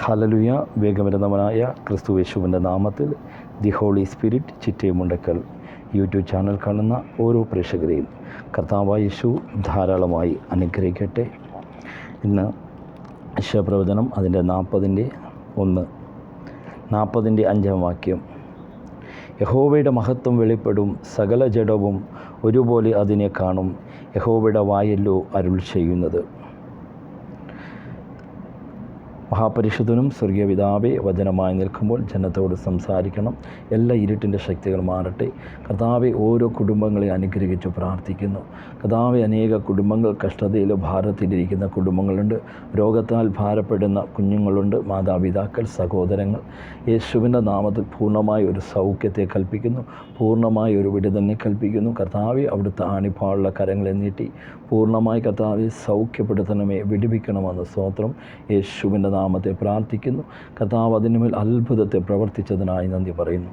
Hallelujah. വേഗമരുന്നവനായ ക്രിസ്തു യേശുവിൻ്റെ നാമത്തിൽ the holy spirit Chittemundakkal YouTube channel കാണുന്ന ഓരോ പ്രേക്ഷകരെയും കർത്താവായ യേശു ധാരാളമായി അനുഗ്രഹിക്കട്ടെ. ഇന്ന് യശയാപ്രവചനം അതിൻ്റെ 40:5 വാക്യം. യഹോവയുടെ മഹത്വം വെളിപ്പെടും, സകല ജഡവും ഒരുപോലെ അതിനെ കാണും, യഹോവയുടെ വായല്ലോ അരുൾ ചെയ്യുന്നത്. മഹാപരിശുദ്ധനും സ്വർഗീയ പിതാവേ, വചനമായി നിൽക്കുമ്പോൾ ജനത്തോട് സംസാരിക്കണം. എല്ലാ ഇരുട്ടിൻ്റെ ശക്തികൾ മാറട്ടെ. കർത്താവെ, ഓരോ കുടുംബങ്ങളെ അനുഗ്രഹിച്ചു പ്രാർത്ഥിക്കുന്നു. കർത്താവെ, അനേക കുടുംബങ്ങൾ കഷ്ടതയിൽ ഭാരത്തിലിരിക്കുന്ന കുടുംബങ്ങളുണ്ട്. രോഗത്താൽ ഭാരപ്പെടുന്ന കുഞ്ഞുങ്ങളുണ്ട്. മാതാപിതാക്കൾ, സഹോദരങ്ങൾ, യേശുവിൻ്റെ നാമത്തിൽ പൂർണ്ണമായ ഒരു സൗഖ്യത്തെ കൽപ്പിക്കുന്നു, പൂർണ്ണമായ ഒരു വിടുതലിനെ കൽപ്പിക്കുന്നു. കർത്താവെ, അവിടുത്തെ ആണിപ്പാടുള്ള കരങ്ങളെ നീട്ടി പൂർണ്ണമായി കർത്താവെ സൗഖ്യപ്പെടുത്തണമേ, വിടുവിക്കണമെന്ന് സ്തോത്രം. യേശുവിൻ്റെ നാമത്തെ പ്രാർത്ഥിക്കുന്നു. കർത്താവ് അതിനുമേൽ അത്ഭുതത്തെ പ്രവർത്തിച്ചതിനായി നന്ദി പറയുന്നു.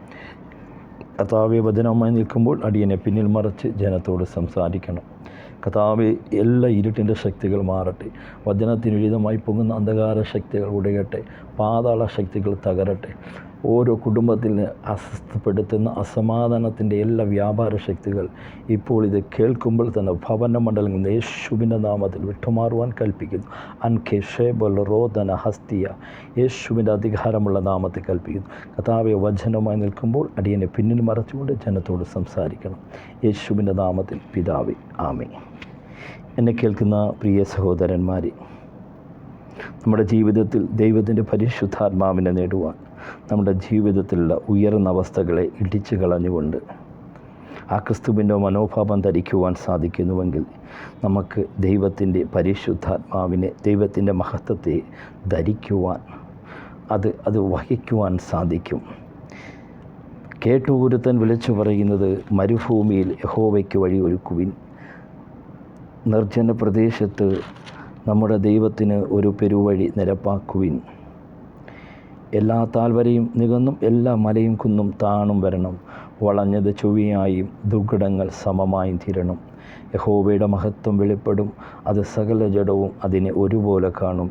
കർത്താവെ, വചനവുമായി നിൽക്കുമ്പോൾ അടിയനെ പിന്നിൽ മറച്ച് ജനത്തോട് സംസാരിക്കണം. കർത്താവെ, എല്ലാ ഇരുട്ടിൻ്റെ ശക്തികൾ മാറട്ടെ. വചനത്തിന് വിരുദ്ധമായി പൊങ്ങുന്ന അന്ധകാര ശക്തികൾ ഉടയട്ടെ. പാതാള ശക്തികൾ തകരട്ടെ. ഓരോ കുടുംബത്തിന് അസ്വസ്ഥപ്പെടുത്തുന്ന അസമാധാനത്തിൻ്റെ എല്ലാ വ്യാപാര ശക്തികൾ ഇപ്പോൾ ഇത് കേൾക്കുമ്പോൾ തന്നെ ഭവന മണ്ഡലങ്ങളിൽ യേശുവിൻ്റെ നാമത്തിൽ വിട്ടുമാറുവാൻ കൽപ്പിക്കുന്നു. അൻകേഷേബോധന ഹസ്തിയ യേശുവിൻ്റെ അധികാരമുള്ള നാമത്തിൽ കൽപ്പിക്കുന്നു. കർത്താവെ, വചനമായി നിൽക്കുമ്പോൾ അടിയനെ പിന്നിൽ മറച്ചുകൊണ്ട് ജനത്തോട് സംസാരിക്കണം. യേശുവിൻ്റെ നാമത്തിൽ പിതാവേ, ആമേൻ. എന്നെ കേൾക്കുന്ന പ്രിയ സഹോദരന്മാരെ, നമ്മുടെ ജീവിതത്തിൽ ദൈവത്തിൻ്റെ പരിശുദ്ധാത്മാവിനെ നേടുവാൻ നമ്മുടെ ജീവിതത്തിലുള്ള ഉയർന്ന അവസ്ഥകളെ ഇടിച്ചു കളഞ്ഞുകൊണ്ട് ആ ക്രിസ്തുവിൻ്റെ മനോഭാവം ധരിക്കുവാൻ സാധിക്കുന്നുവെങ്കിൽ നമുക്ക് ദൈവത്തിൻ്റെ പരിശുദ്ധാത്മാവിനെ, ദൈവത്തിൻ്റെ മഹത്വത്തെ ധരിക്കുവാൻ, അത് വഹിക്കുവാൻ സാധിക്കും. കേട്ടു ഒരുത്തൻ വിളിച്ചു പറയുന്നത്, മരുഭൂമിയിൽ യഹോവയ്ക്ക് വഴി ഒരുക്കുവിൻ, നിർജ്ജന പ്രദേശത്ത് നമ്മുടെ ദൈവത്തിന് ഒരു പെരുവഴി നിരപ്പാക്കുവിൻ. എല്ലാ താഴ്വരയും നികന്നും എല്ലാ മലയും കുന്നും താണും വരണം, വളഞ്ഞത് ചൊവ്വയായും ദുർഘടങ്ങൾ സമമായും തീരണം. യഹോവയുടെ മഹത്വം വെളിപ്പെടും, അത് സകല ജഡവും അതിനെ ഒരുപോലെ കാണും,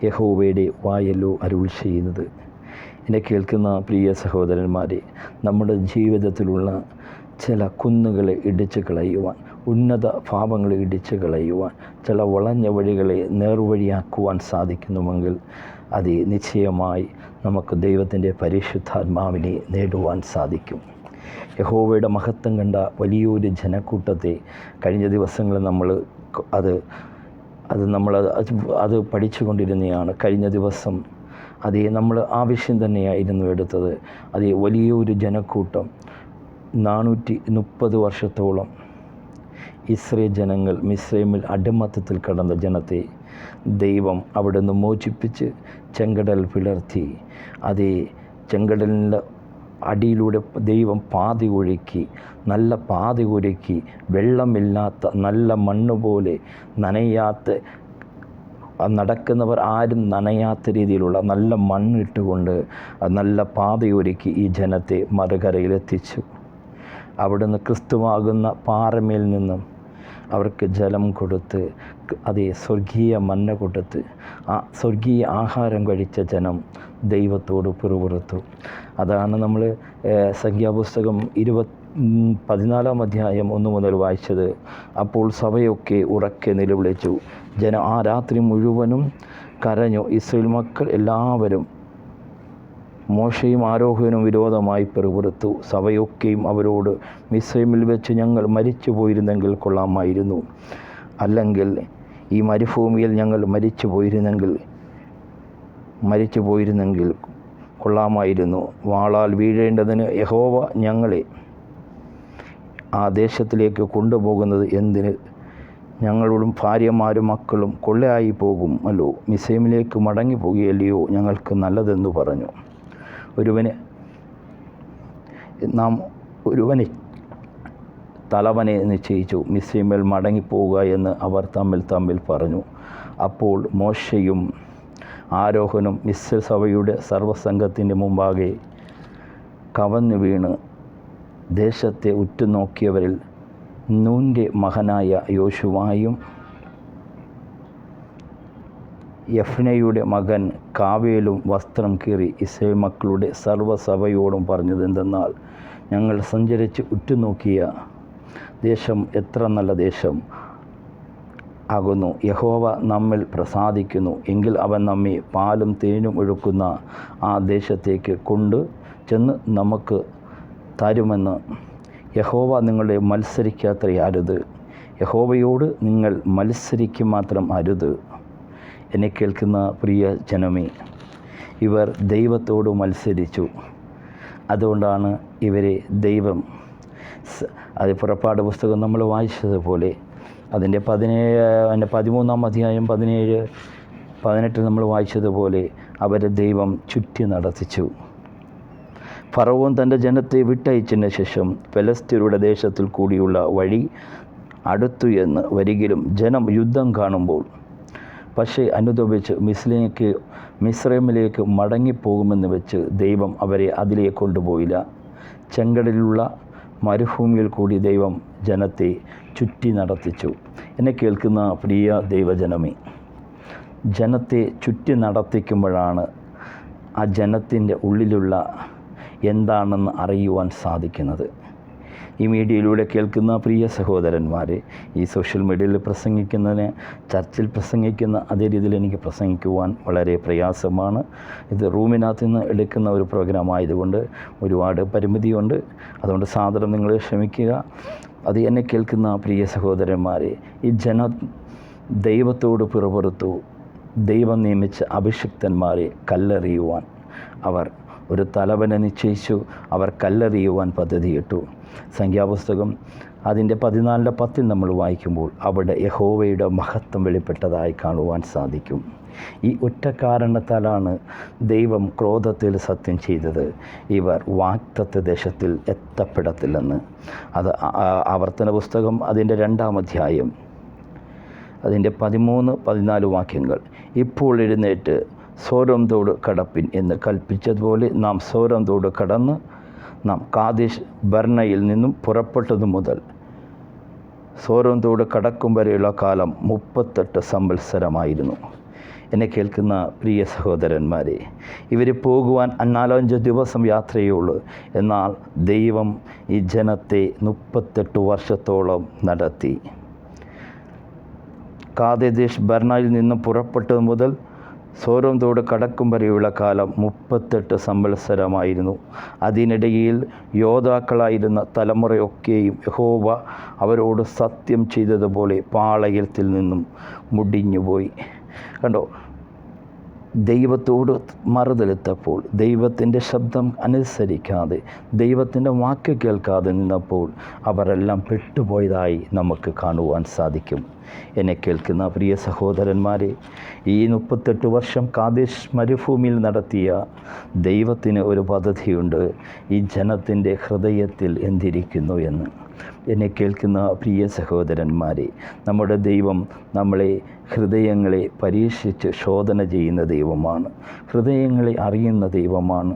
യഹോവയുടെ വായല്ലോ അരുൾ ചെയ്യുന്നത്. എന്നെ കേൾക്കുന്ന പ്രിയ സഹോദരന്മാരെ, നമ്മുടെ ജീവിതത്തിലുള്ള ചില കുന്നുകളെ ഇടിച്ചു കളയുവാൻ, ഉന്നത ഭാവങ്ങളെ ഇടിച്ചു കളയുവാൻ, ചില വളഞ്ഞ വഴികളെ നേർവഴിയാക്കുവാൻ സാധിക്കുന്നുവെങ്കിൽ അത് നിശ്ചയമായി നമുക്ക് ദൈവത്തിൻ്റെ പരിശുദ്ധാത്മാവിനെ നേടുവാൻ സാധിക്കും. യഹോവയുടെ മഹത്വം കണ്ട വലിയൊരു ജനക്കൂട്ടത്തെ കഴിഞ്ഞ ദിവസങ്ങളിൽ നമ്മൾ പഠിച്ചു കൊണ്ടിരുന്നതാണ്. കഴിഞ്ഞ ദിവസം നമ്മൾ ആവശ്യം തന്നെയായിരുന്നു എടുത്തത്. വലിയൊരു ജനക്കൂട്ടം 430 വർഷത്തോളം ഇസ്രായേൽ ജനങ്ങൾ മിസ്രൈമിൽ അടിമത്തത്തിൽ കടന്ന ജനത്തെ ദൈവം അവിടെ നിന്ന് മോചിപ്പിച്ച് ചെങ്കടൽ പിളർത്തി, ചെങ്കടലിൻ്റെ അടിയിലൂടെ ദൈവം പാതി ഒരുക്കി, നല്ല പാതി ഒരുക്കി, വെള്ളമില്ലാത്ത നല്ല മണ്ണ് പോലെ നനയാത്ത, നടക്കുന്നവർ ആരും നനയാത്ത രീതിയിലുള്ള നല്ല മണ്ണിട്ടുകൊണ്ട് നല്ല പാതയൊരുക്കി ഈ ജനത്തെ മറുകരയിലെത്തിച്ചു. അവിടുന്ന് ക്രിസ്തുവാകുന്ന പാറമേൽ നിന്നും അവർക്ക് ജലം കൊടുത്ത്, സ്വർഗീയ മന്ന കൊടുത്ത്, ആ സ്വർഗീയ ആഹാരം കഴിച്ച ജനം ദൈവത്തോട് പിറുപിറുത്തു. അതാണ് നമ്മൾ സംഖ്യാപുസ്തകം 14 അധ്യായം 1 മുതൽ വായിച്ചത്. അപ്പോൾ സഭയൊക്കെ ഉറക്കെ നിലവിളിച്ചു, ജനം ആ രാത്രി മുഴുവനും കരഞ്ഞു. ഇസ്രായേൽ മക്കൾ എല്ലാവരും മോശയും ആരോഹനും വിരോധമായി പിറുപിറുത്തു. സഭയൊക്കെയും അവരോട്, മിസ്രൈമിൽ വെച്ച് ഞങ്ങൾ മരിച്ചു പോയിരുന്നെങ്കിൽ കൊള്ളാമായിരുന്നു, അല്ലെങ്കിൽ ഈ മരുഭൂമിയിൽ ഞങ്ങൾ മരിച്ചു പോയിരുന്നെങ്കിൽ കൊള്ളാമായിരുന്നു. വാളാൽ വീഴേണ്ടതിന് യഹോവ ഞങ്ങളെ ആ ദേശത്തിലേക്ക് കൊണ്ടുപോകുന്നത് എന്തിന്? ഞങ്ങളോടും ഭാര്യമാരും മക്കളും കൊള്ളയായി പോകുമല്ലോ, മിസ്രൈമിലേക്ക് മടങ്ങി പോകുകയല്ലയോ ഞങ്ങൾക്ക് നല്ലതെന്ന് പറഞ്ഞു. ഒരുവനെ തലവനെ നിശ്ചയിച്ചു, മിസ്രൈമിൽ മടങ്ങിപ്പോവുക എന്ന് അവർ തമ്മിൽ പറഞ്ഞു. അപ്പോൾ മോശയും ആരോഹനും മിസ്ര സഭയുടെ സർവ്വസംഘത്തിൻ്റെ മുമ്പാകെ കവന്നു വീണ് ദേശത്തെ ഉറ്റുനോക്കിയവരിൽ നൂൻ്റെ മകനായ യോശുവായും യഫ്നയുടെ മകൻ കാവേലും വസ്ത്രം കീറി ഇസ്രായേൽ മക്കളുടെ സർവ്വസഭയോടും പറഞ്ഞത് എന്തെന്നാൽ, ഞങ്ങൾ സഞ്ചരിച്ച് ഉറ്റുനോക്കിയ ദേശം എത്ര നല്ല ദേശം ആകുന്നു. യഹോവ നമ്മിൽ പ്രസാദിക്കുന്നു എങ്കിൽ അവൻ നമ്മെ പാലും തേനും ഒഴുക്കുന്ന ആ ദേശത്തേക്ക് കൊണ്ട് ചെന്ന് നമുക്ക് തരുമെന്ന്. യഹോവ നിങ്ങളെ മത്സരിക്കാത്ര അരുത്. യഹോവയോട് നിങ്ങൾ മത്സരിക്കും മാത്രം അരുത്. എന്നെ കേൾക്കുന്ന പ്രിയ ജനമേ, ഇവർ ദൈവത്തോട് മത്സരിച്ചു. അതുകൊണ്ടാണ് ഇവരെ ദൈവം അത് പുറപ്പാട് പുസ്തകം നമ്മൾ വായിച്ചതുപോലെ അതിൻ്റെ 13-ാം അധ്യായം 17-18 നമ്മൾ വായിച്ചതുപോലെ അവരെ ദൈവം ചുറ്റി നടത്തിച്ചു. ഫറവോൻ തൻ്റെ ജനത്തെ വിട്ടയച്ചതിന് ശേഷം ഫെലിസ്ത്യരുടെ ദേശത്തിൽ കൂടിയുള്ള വഴി അടുത്തു എന്ന് വരികിലും ജനം യുദ്ധം കാണുമ്പോൾ പക്ഷേ അനുതപിച്ച് മിസ്രൈമിലേക്ക് മടങ്ങിപ്പോകുമെന്ന് വെച്ച് ദൈവം അവരെ അതിലേക്ക് കൊണ്ടുപോയില്ല. ചെങ്കടലിലുള്ള മരുഭൂമിയിൽ കൂടി ദൈവം ജനത്തെ ചുറ്റി നടത്തിച്ചു. എന്നെ കേൾക്കുന്ന പ്രിയ ദൈവജനമേ, ജനത്തെ ചുറ്റി നടത്തിക്കുമ്പോഴാണ് ആ ജനത്തിൻ്റെ ഉള്ളിലുള്ള എന്താണെന്ന് അറിയുവാൻ സാധിക്കുന്നത്. ഈ മീഡിയയിലൂടെ കേൾക്കുന്ന പ്രിയ സഹോദരന്മാരെ, ഈ സോഷ്യൽ മീഡിയയിൽ പ്രസംഗിക്കുന്നതിന്, ചർച്ചിൽ പ്രസംഗിക്കുന്ന അതേ രീതിയിൽ എനിക്ക് പ്രസംഗിക്കുവാൻ വളരെ പ്രയാസമാണ്. ഇത് റൂമിനകത്ത് നിന്ന് എടുക്കുന്ന ഒരു പ്രോഗ്രാം ആയതുകൊണ്ട് ഒരുപാട് പരിമിതിയുണ്ട്. അതുകൊണ്ട് സാദരം നിങ്ങൾ ക്ഷമിക്കുക. അത് എന്നെ കേൾക്കുന്ന പ്രിയ സഹോദരന്മാരെ, ഈ ജനം ദൈവത്തോട് പിറുപിറുത്തു. ദൈവം നിയമിച്ച അഭിഷിക്തന്മാരെ കല്ലെറിയുവാൻ അവർ ഒരു തലവനെ നിശ്ചയിച്ചു. അവർ കല്ലെറിയുവാൻ പദ്ധതിയിട്ടു. സംഖ്യാപുസ്തകം അതിൻ്റെ 14:10 നമ്മൾ വായിക്കുമ്പോൾ അവിടെ യഹോവയുടെ മഹത്വം വെളിപ്പെട്ടതായി കാണുവാൻ സാധിക്കും. ഈ ഒറ്റ കാരണത്താലാണ് ദൈവം ക്രോധത്തിൽ സത്യം ചെയ്തത്, ഇവർ വാഗ്ദത്ത ദേശത്തിൽ എത്തപ്പെടത്തില്ലെന്ന്. അത് ആവർത്തന പുസ്തകം അതിൻ്റെ 2-ാം അധ്യായം അതിൻ്റെ 13-14 വാക്യങ്ങൾ. ഇപ്പോൾ എഴുന്നേറ്റ് സോരോം തോട് കടപ്പിൻ എന്ന് കൽപ്പിച്ചതുപോലെ നാം സോരോം തോട് കടന്ന് നാം കാദേശ് ബർണയിൽ നിന്നും പുറപ്പെട്ടതു മുതൽ സോരോം തോട് കടക്കും വരെയുള്ള കാലം 38 സംവത്സരമായിരുന്നു. എന്നെ കേൾക്കുന്ന പ്രിയ സഹോദരന്മാരെ, ഇവർ പോകുവാൻ 4-5 ദിവസം യാത്രയേ ഉള്ളൂ. എന്നാൽ ദൈവം ഈ ജനത്തെ 38 വർഷത്തോളം നടത്തി. കാദേശ് ബർണയിൽ നിന്നും പുറപ്പെട്ടതു മുതൽ സോരോം തോട് കടക്കും വരെയുള്ള കാലം 38 സംവത്സരമായിരുന്നു. അതിനിടയിൽ യോദ്ധാക്കളായിരുന്ന തലമുറയൊക്കെയും യഹോവ അവരോട് സത്യം ചെയ്തതുപോലെ പാളയത്തിൽ നിന്നും മുടിഞ്ഞുപോയി. കണ്ടോ, ദൈവത്തോട് മറുതലിത്തപ്പോൾ, ദൈവത്തിൻ്റെ ശബ്ദം അനുസരിക്കാതെ, ദൈവത്തിൻ്റെ വാക്ക് കേൾക്കാതെ നിന്നപ്പോൾ അവരെല്ലാം പെട്ടുപോയതായി നമുക്ക് കാണുവാൻ സാധിക്കും. എന്നെ കേൾക്കുന്ന പ്രിയ സഹോദരന്മാരെ, ഈ 38 വർഷം കാദേശ് മരുഭൂമിയിൽ നടത്തിയ ദൈവത്തിന് ഒരു പദ്ധതിയുണ്ട്. ഈ ജനത്തിൻ്റെ ഹൃദയത്തിൽ എന്തിരിക്കുന്നു എന്ന്. എന്നെ കേൾക്കുന്ന പ്രിയ സഹോദരന്മാരെ, നമ്മുടെ ദൈവം നമ്മളെ ഹൃദയങ്ങളെ പരീക്ഷിച്ച് ശോധന ചെയ്യുന്ന ദൈവമാണ്. ഹൃദയങ്ങളെ അറിയുന്ന ദൈവമാണ്.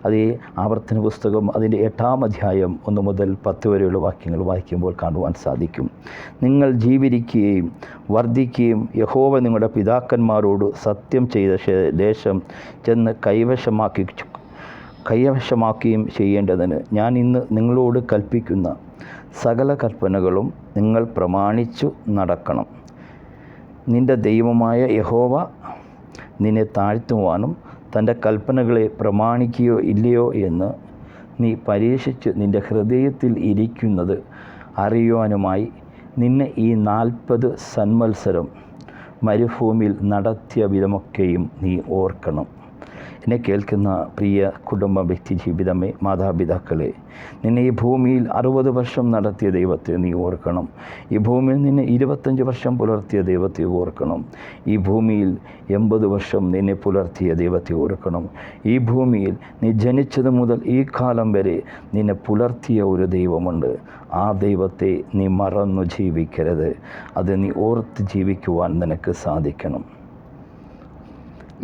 അതേ ആവർത്തന പുസ്തകം അതിൻ്റെ 8-ാം അധ്യായം 1 മുതൽ 10 വരെയുള്ള വാക്യങ്ങൾ വായിക്കുമ്പോൾ കാണുവാൻ സാധിക്കും. നിങ്ങൾ ജീവിരിക്കുകയും വർദ്ധിക്കുകയും യഹോവ നിങ്ങളുടെ പിതാക്കന്മാരോട് സത്യം ചെയ്ത ദേശം ചെന്ന് കൈവശമാക്കുകയും ചെയ്യേണ്ടതിന് ഞാൻ ഇന്ന് നിങ്ങളോട് കൽപ്പിക്കുന്ന സകല കൽപ്പനകളും നിങ്ങൾ പ്രമാണിച്ചു നടക്കണം. നിൻ്റെ ദൈവമായ യഹോവ നിന്നെ താഴ്ത്തുവാനും തൻ്റെ കൽപ്പനകളെ പ്രമാണിക്കുകയോ ഇല്ലയോ എന്ന് നീ പരീക്ഷിച്ച് നിൻ്റെ ഹൃദയത്തിൽ ഇരിക്കുന്നത് അറിയുവാനുമായി നിന്നെ ഈ 40 സംവത്സരം മരുഭൂമിയിൽ നടത്തിയ വിധമൊക്കെയും നീ ഓർക്കണം. എന്നെ കേൾക്കുന്ന പ്രിയ കുടുംബ വ്യക്തി ജീവിതമേ, മാതാപിതാക്കളെ, നിന്നെ ഈ ഭൂമിയിൽ 60 വർഷം നടത്തിയ ദൈവത്തെ നീ ഓർക്കണം. ഈ ഭൂമിയിൽ നിന്നെ 25 വർഷം പുലർത്തിയ ദൈവത്തെ ഓർക്കണം. ഈ ഭൂമിയിൽ 80 വർഷം നിന്നെ പുലർത്തിയ ദൈവത്തെ ഓർക്കണം. ഈ ഭൂമിയിൽ നീ ജനിച്ചത് മുതൽ ഈ കാലം വരെ നിന്നെ പുലർത്തിയ ഒരു ദൈവമുണ്ട്. ആ ദൈവത്തെ നീ മറന്നു ജീവിക്കരുത്. അത് നീ ഓർത്ത് ജീവിക്കുവാൻ നിനക്ക് സാധിക്കണം.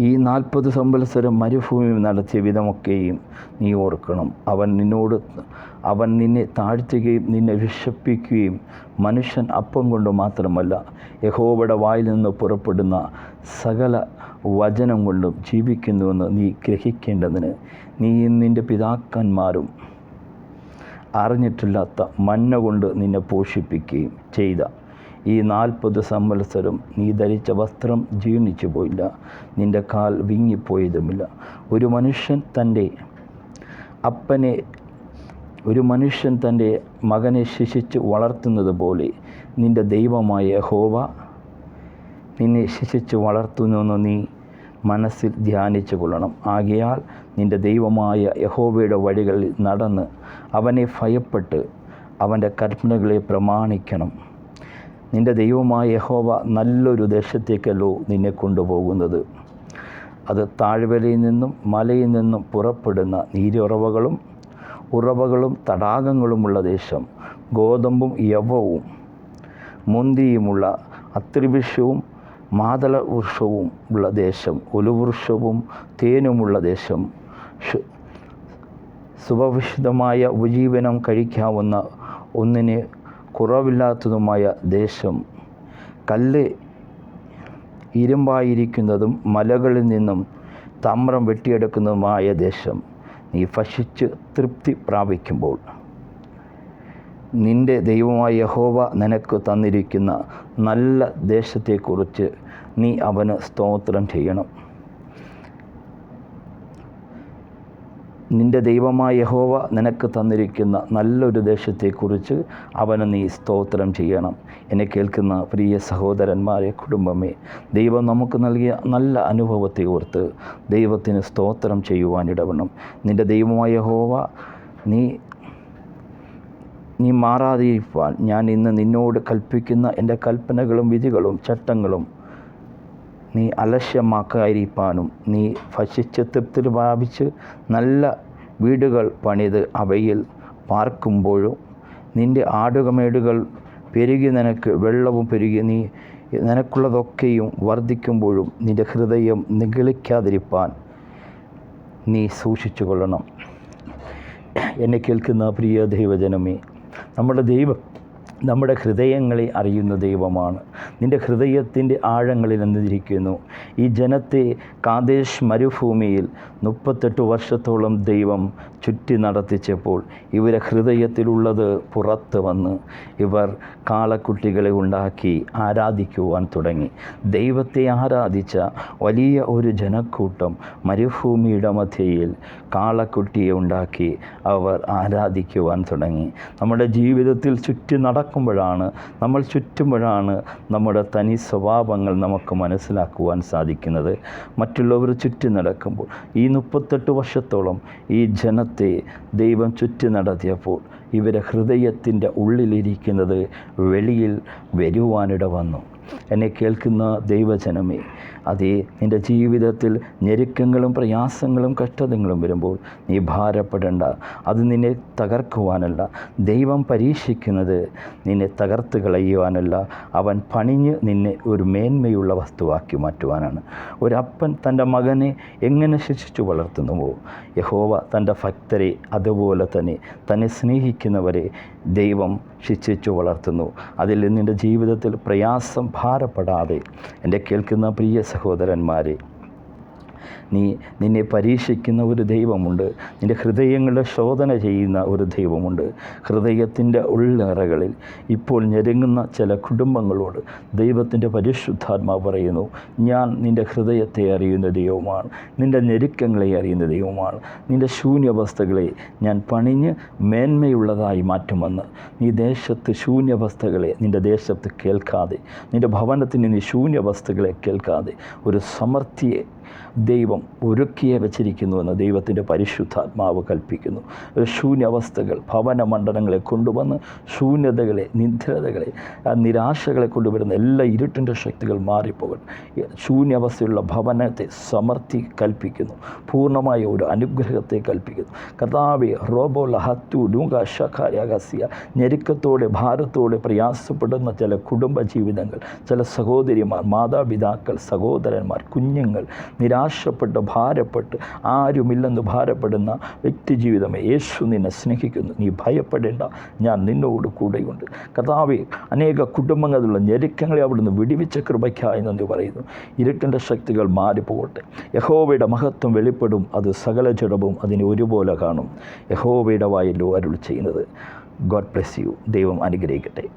ഈ 40 സംവത്സരം മരുഭൂമിയിൽ നടത്തിയ വിധമൊക്കെയും നീ ഓർക്കണം. അവൻ നിന്നെ താഴ്ത്തുകയും നിന്നെ വിശപ്പിക്കുകയും മനുഷ്യൻ അപ്പം കൊണ്ട് മാത്രമല്ല യഹോവയുടെ വായിൽ നിന്ന് പുറപ്പെടുന്ന സകല വചനം കൊണ്ടും ജീവിക്കുന്നുവെന്ന് നീ ഗ്രഹിക്കേണ്ടതിന് നീയും നിൻ്റെ പിതാക്കന്മാരും അറിഞ്ഞിട്ടില്ലാത്ത മന്ന കൊണ്ട് നിന്നെ പോഷിപ്പിക്കുകയും ചെയ്ത ഈ 40 സംവത്സരം നീ ധരിച്ച വസ്ത്രം ജീർണിച്ചു പോയില്ല, നിൻ്റെ കാൽ വിങ്ങിപ്പോയതുമില്ല. ഒരു മനുഷ്യൻ തൻ്റെ മകനെ ശിക്ഷിച്ച് വളർത്തുന്നത് പോലെ നിൻ്റെ ദൈവമായ യഹോവ നിന്നെ ശിക്ഷിച്ച് വളർത്തുന്നുവെന്ന് നീ മനസ്സിൽ ധ്യാനിച്ചു കൊള്ളണം. ആകയാൽ നിൻ്റെ ദൈവമായ യഹോവയുടെ വഴികളിൽ നടന്ന് അവനെ ഭയപ്പെട്ട് അവൻ്റെ കൽപ്പനകളെ പ്രമാണിക്കണം. നിൻ്റെ ദൈവമായ യഹോവ നല്ലൊരു ദേശത്തേക്കല്ലോ നിന്നെ കൊണ്ടുപോകുന്നത്. അത് താഴ്വരയിൽ നിന്നും മലയിൽ നിന്നും പുറപ്പെടുന്ന ഉറവകളും തടാകങ്ങളുമുള്ള ദേശം, ഗോതമ്പും യവവും മുന്തിരിയുമുള്ള അത്തിവൃക്ഷവും മാതളവൃക്ഷവും ഉള്ള ദേശം, ഒലിവൃക്ഷവും തേനുമുള്ള ദേശം, സുഭവിശുദ്ധമായ ഉപജീവനം കഴിക്കാവുന്ന ഒന്നിന് കുറവില്ലാത്തതുമായ ദേശം, കല്ല് ഇരുമ്പായിരിക്കുന്നതും മലകളിൽ നിന്നും താമ്രം വെട്ടിയെടുക്കുന്നതുമായ ദേശം നീ ഭക്ഷിച്ച് തൃപ്തി പ്രാപിക്കുമ്പോൾ നിൻ്റെ ദൈവമായ യഹോവ നിനക്ക് തന്നിരിക്കുന്ന നല്ല ദേശത്തെക്കുറിച്ച് നീ അവന് സ്തോത്രം ചെയ്യണം. നിൻ്റെ ദൈവമായ യഹോവ നിനക്ക് തന്നിരിക്കുന്ന നല്ലൊരു ദേശത്തെക്കുറിച്ച് അവന് നീ സ്തോത്രം ചെയ്യണം. എന്നെ കേൾക്കുന്ന പ്രിയ സഹോദരന്മാരെ, കുടുംബമേ, ദൈവം നമുക്ക് നൽകിയ നല്ല അനുഭവത്തെ ഓർത്ത് ദൈവത്തിന് സ്തോത്രം ചെയ്യുവാനിടവണം. നിൻ്റെ ദൈവമായ യഹോവ നീ മാറാതിരിപ്പാൻ ഞാൻ ഇന്ന് നിന്നോട് കൽപ്പിക്കുന്ന എൻ്റെ കൽപ്പനകളും വിധികളും ചട്ടങ്ങളും നീ അലക്ഷ്യമാക്കാതിരിപ്പാനും നീ ഭക്ഷിച്ച് തൃപ്തി പ്രാപിച്ച് നല്ല വീടുകൾ പണിത് അവയിൽ പാർക്കുമ്പോഴും നിൻ്റെ ആടുകമേടുകൾ പെരുകി നിനക്ക് വെള്ളവും പെരുകി നീ നിനക്കുള്ളതൊക്കെയും വർദ്ധിക്കുമ്പോഴും നിൻ്റെ ഹൃദയം നിഗളിക്കാതിരിപ്പാൻ നീ സൂക്ഷിച്ചു കൊള്ളണം. എന്നെ കേൾക്കുന്ന പ്രിയ ദൈവജനമേ, നമ്മുടെ ഹൃദയങ്ങളെ അറിയുന്ന ദൈവമാണ്. നിൻ്റെ ഹൃദയത്തിൻ്റെ ആഴങ്ങളിൽ എന്തിരിക്കുന്നു. ഈ ജനത്തെ കാദേശ് മരുഭൂമിയിൽ 38 വർഷത്തോളം ദൈവം ചുറ്റി നടത്തിച്ചപ്പോൾ ഇവരെ ഹൃദയത്തിലുള്ളത് പുറത്ത് വന്ന് ഇവർ കാളക്കുട്ടികളെ ഉണ്ടാക്കി ആരാധിക്കുവാൻ തുടങ്ങി. ദൈവത്തെ ആരാധിച്ച വലിയ ഒരു ജനക്കൂട്ടം മരുഭൂമിയുടെ മധ്യയിൽ കാളക്കുട്ടിയെ ഉണ്ടാക്കി അവർ ആരാധിക്കുവാൻ തുടങ്ങി. നമ്മുടെ ജീവിതത്തിൽ നമ്മൾ ചുറ്റുമ്പോഴാണ് നമ്മുടെ തനി സ്വഭാവങ്ങൾ നമുക്ക് മനസ്സിലാക്കുവാൻ സാധിക്കുന്നത്. മറ്റുള്ളവർ ചുറ്റി നടക്കുമ്പോൾ ഈ 38 വർഷത്തോളം ഈ ജനത്തെ ദൈവം ചുറ്റി നടത്തിയപ്പോൾ ഇവരെ ഹൃദയത്തിൻ്റെ ഉള്ളിലിരിക്കുന്നത് വെളിയിൽ വരുവാനിട വന്നു. എന്നെ കേൾക്കുന്ന ദൈവജനമേ, അതേ, നിൻ്റെ ജീവിതത്തിൽ ഞെരുക്കങ്ങളും പ്രയാസങ്ങളും കഷ്ടതകളും വരുമ്പോൾ നീ ഭാരപ്പെടേണ്ട. അത് നിന്നെ തകർക്കുവാനല്ല. ദൈവം പരീക്ഷിക്കുന്നത് നിന്നെ തകർത്ത് കളയുവാനല്ല. അവൻ പണിഞ്ഞ് നിന്നെ ഒരു മേന്മയുള്ള വസ്തുവാക്കി മാറ്റുവാനാണ്. ഒരപ്പൻ തൻ്റെ മകനെ എങ്ങനെ ശിക്ഷിച്ചു വളർത്തുന്നുവോ, യഹോവ തൻ്റെ ഭക്തരെ അതുപോലെ തന്നെ സ്നേഹിക്കുന്നവരെ ദൈവം ശിക്ഷിച്ചു വളർത്തുന്നു. അതിൽ നിൻ്റെ ജീവിതത്തിൽ പ്രയാസം ഭാരപ്പെടാതെ എൻ്റെ കേൾക്കുന്ന പ്രിയ സഹോദരന്മാരെ, നിന്നെ പരീക്ഷിക്കുന്ന ഒരു ദൈവമുണ്ട്. നിൻ്റെ ഹൃദയങ്ങളുടെ ശോധന ചെയ്യുന്ന ഒരു ദൈവമുണ്ട്. ഹൃദയത്തിൻ്റെ ഉള്ളറകളിൽ ഇപ്പോൾ ഞെരുങ്ങുന്ന ചില കുടുംബങ്ങളോട് ദൈവത്തിൻ്റെ പരിശുദ്ധാത്മാവ് പറയുന്നു, ഞാൻ നിൻ്റെ ഹൃദയത്തെ അറിയുന്ന ദൈവമാണ്, നിൻ്റെ ഞെരുക്കങ്ങളെ അറിയുന്ന ദൈവമാണ്. നിൻ്റെ ശൂന്യാവസ്ഥകളെ ഞാൻ പണിഞ്ഞ് മേന്മയുള്ളതായി മാറ്റുമെന്ന്. നീ ദേശത്ത് ശൂന്യാവസ്ഥകളെ നിൻ്റെ ദേശത്ത് കേൾക്കാതെ, നിൻ്റെ ഭവനത്തിന് നീ ശൂന്യാവസ്ഥകളെ കേൾക്കാതെ ഒരു സമൃദ്ധിയെ ദൈവം ഒരുക്കിയെ വെച്ചിരിക്കുന്നുവെന്ന് ദൈവത്തിൻ്റെ പരിശുദ്ധാത്മാവ് കൽപ്പിക്കുന്നു. ശൂന്യാവസ്ഥകൾ ഭവന മണ്ഡലങ്ങളെ കൊണ്ടുവന്ന് ശൂന്യതകളെ, നിദ്രതകളെ, നിരാശകളെ കൊണ്ടുവരുന്ന എല്ലാ ഇരുട്ടിൻ്റെ ശക്തികൾ മാറിപ്പോകട്ടെ. ശൂന്യാവസ്ഥയുള്ള ഭവനത്തെ സമൃദ്ധി കൽപ്പിക്കുന്നു, പൂർണ്ണമായ ഒരു അനുഗ്രഹത്തെ കൽപ്പിക്കുന്നു. കർത്താവേ, റോബോല ഹത്തു ഡൂങ്ക ഷഖാരഗസിയ, ഞെരുക്കത്തോടെ ഭാരത്തോടെ പ്രയാസപ്പെടുന്ന ചില കുടുംബ ജീവിതങ്ങൾ, ചില സഹോദരിമാർ, മാതാപിതാക്കൾ, സഹോദരന്മാർ, കുഞ്ഞുങ്ങൾ നിരാശപ്പെട്ട് ഭാരപ്പെട്ട് ആരുമില്ലെന്ന് ഭാരപ്പെടുന്ന വ്യക്തിജീവിതമേ, യേശു നിന്നെ സ്നേഹിക്കുന്നു. നീ ഭയപ്പെടേണ്ട, ഞാൻ നിന്നോട് കൂടെയുണ്ട്. കർത്താവേ, അനേക കുടുംബങ്ങളിലുള്ള ഞെരുക്കങ്ങളെ അവിടുന്ന് വിടിവിച്ച കൃപയ്ക്കായി നന്ദി പറയുന്നു. ഇരുട്ടിൻ്റെ ശക്തികൾ മാറിപ്പോകട്ടെ. യഹോവയുടെ മഹത്വം വെളിപ്പെടും. അത് സകല ജഡവും അതിനെ ഒരുപോലെ കാണും. യഹോവയുടെ വായല്ലോ അരുൾ ചെയ്യുന്നത്. God bless you. ദൈവം അനുഗ്രഹിക്കട്ടെ.